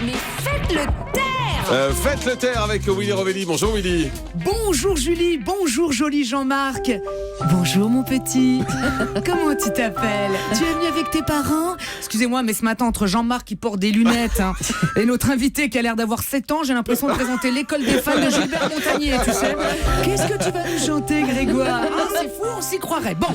Mais faites le taire. Faites le taire avec Willy Rovelli. Bonjour Willy. Bonjour Julie, bonjour joli Jean-Marc. Bonjour mon petit. Comment tu t'appelles? Tu es venu avec tes parents? Excusez-moi, mais ce matin, entre Jean-Marc qui porte des lunettes et notre invité qui a l'air d'avoir 7 ans, j'ai l'impression de présenter l'école des fans de Gilbert Montagnier, tu sais. Qu'est-ce que tu vas nous chanter, Grégoire? Ah, c'est fou, on s'y croirait. Bon,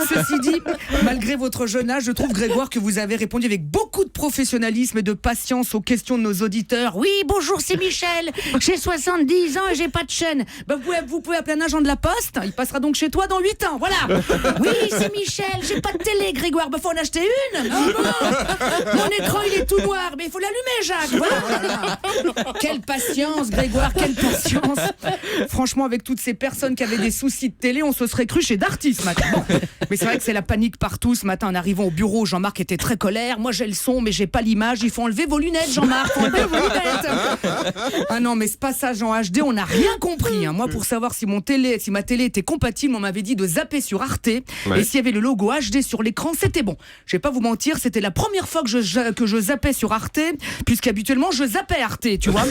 ceci dit, malgré votre jeune âge, je trouve, Grégoire, que vous avez répondu avec beaucoup de professionnalisme et de patience aux questions de nos auditeurs. Oui, bonjour, c'est Michel. J'ai 70 ans et j'ai pas de chaîne. Bah, vous pouvez appeler un agent de la poste. Il passera donc chez toi dans 8 ans. Voilà. Oui, c'est Michel. J'ai pas de télé, Grégoire. Bah, faut en acheter une. Mon écran, il est tout noir. Mais il faut l'allumer, Jacques. Voilà. Quelle patience, Grégoire. Quelle patience. Franchement, avec toutes ces personnes qui avaient des soucis de télé, on se serait cru chez Darty ce matin. Bon. Mais c'est vrai que c'est la panique partout. Ce matin, en arrivant au bureau, Jean-Marc était très colère. Moi, j'ai le son, mais j'ai pas l'image. Il faut enlever vos lunettes, Jean-Marc. Faut enlever vos lunettes. Ah non, mais ce passage en HD, on n'a rien compris. Moi, pour savoir si ma télé était compatible, on m'avait dit de zapper sur Arte. Ouais. Et s'il y avait le logo HD sur l'écran, c'était bon. Je vais pas vous mentir, c'était la première fois que je zappais sur Arte, puisqu'habituellement, je zappais Arte, tu vois.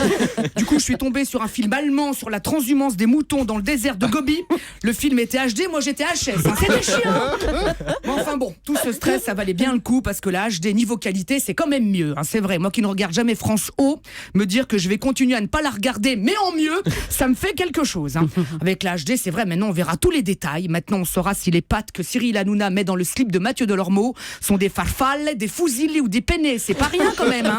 Du coup, je suis tombée sur un film allemand sur la transhumance des moutons dans le désert de Gobi. Le film était HD, moi j'étais HS. C'était chiant. Mais enfin bon, tout ce stress, ça valait bien le coup, parce que la HD niveau qualité, c'est quand même mieux. C'est vrai, moi qui ne regarde jamais France O, me dire que je vais continuer à ne pas la regarder, mais en mieux, ça me fait quelque chose. Avec la HD, c'est vrai, maintenant on verra tous les détails. Maintenant on saura si les pâtes que Cyril Hanouna met dans le slip de Mathieu Delormeau sont des farfales, des fusili ou des penne. C'est pas rien quand même.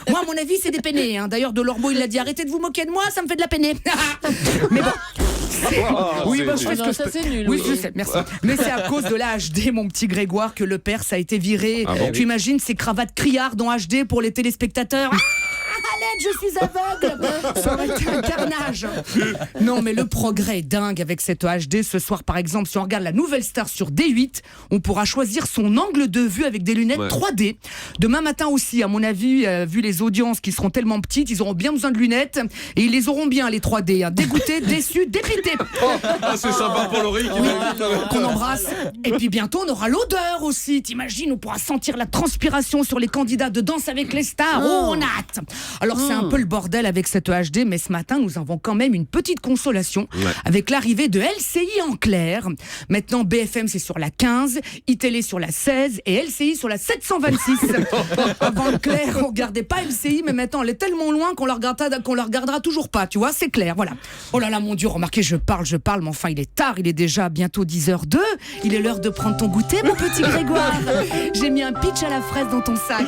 Moi, à mon avis, c'est des penne. D'ailleurs, Delormeau, il l'a dit, arrêtez de vous moquer de moi, ça me fait de la penne. Mais bon. Oui, bah, je fais ce que ça, c'est nul. Oui, je sais, merci. Mais c'est à cause de la HD, mon petit Grégoire, que le Perse a été viré. Ah bon, tu imagines ces cravates criardes en HD pour les téléspectateurs? Je suis aveugle. Ça aurait été un carnage. Non, mais le progrès est dingue avec cette HD. Ce soir, par exemple, si on regarde la nouvelle star sur D8, on pourra choisir son angle de vue avec des lunettes 3D. Demain matin aussi, à mon avis, vu les audiences qui seront tellement petites, ils auront bien besoin de lunettes. Et ils les auront bien, les 3D. Dégoûtés, déçus, dépités. C'est sympa pour Laurie qui qu'on embrasse. Et puis bientôt, on aura l'odeur aussi. T'imagines, on pourra sentir la transpiration sur les candidats de Danse avec les stars. Oh, on a hâte. Alors, c'est un peu le bordel avec cette HD, mais ce matin, nous avons quand même une petite consolation avec l'arrivée de LCI en clair. Maintenant, BFM, c'est sur la 15, iTélé sur la 16 et LCI sur la 726. Avant le clair, on regardait pas LCI, mais maintenant, elle est tellement loin qu'on la regardera toujours pas, tu vois, c'est clair, voilà. Oh là là, mon Dieu, remarquez, je parle, mais enfin, il est tard, il est déjà bientôt 10h02. Il est l'heure de prendre ton goûter, mon petit Grégoire. J'ai mis un pitch à la fraise dans ton sac.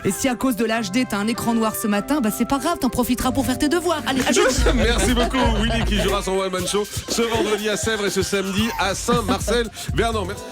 Et si à cause de la HD, t'as un écran noir ce matin, bah c'est pas grave, t'en profiteras pour faire tes devoirs. Allez, à jeudi. Merci beaucoup Willy qui jouera son One Man Show ce vendredi à Sèvres et ce samedi à Saint-Marcel-Vernon. Merci.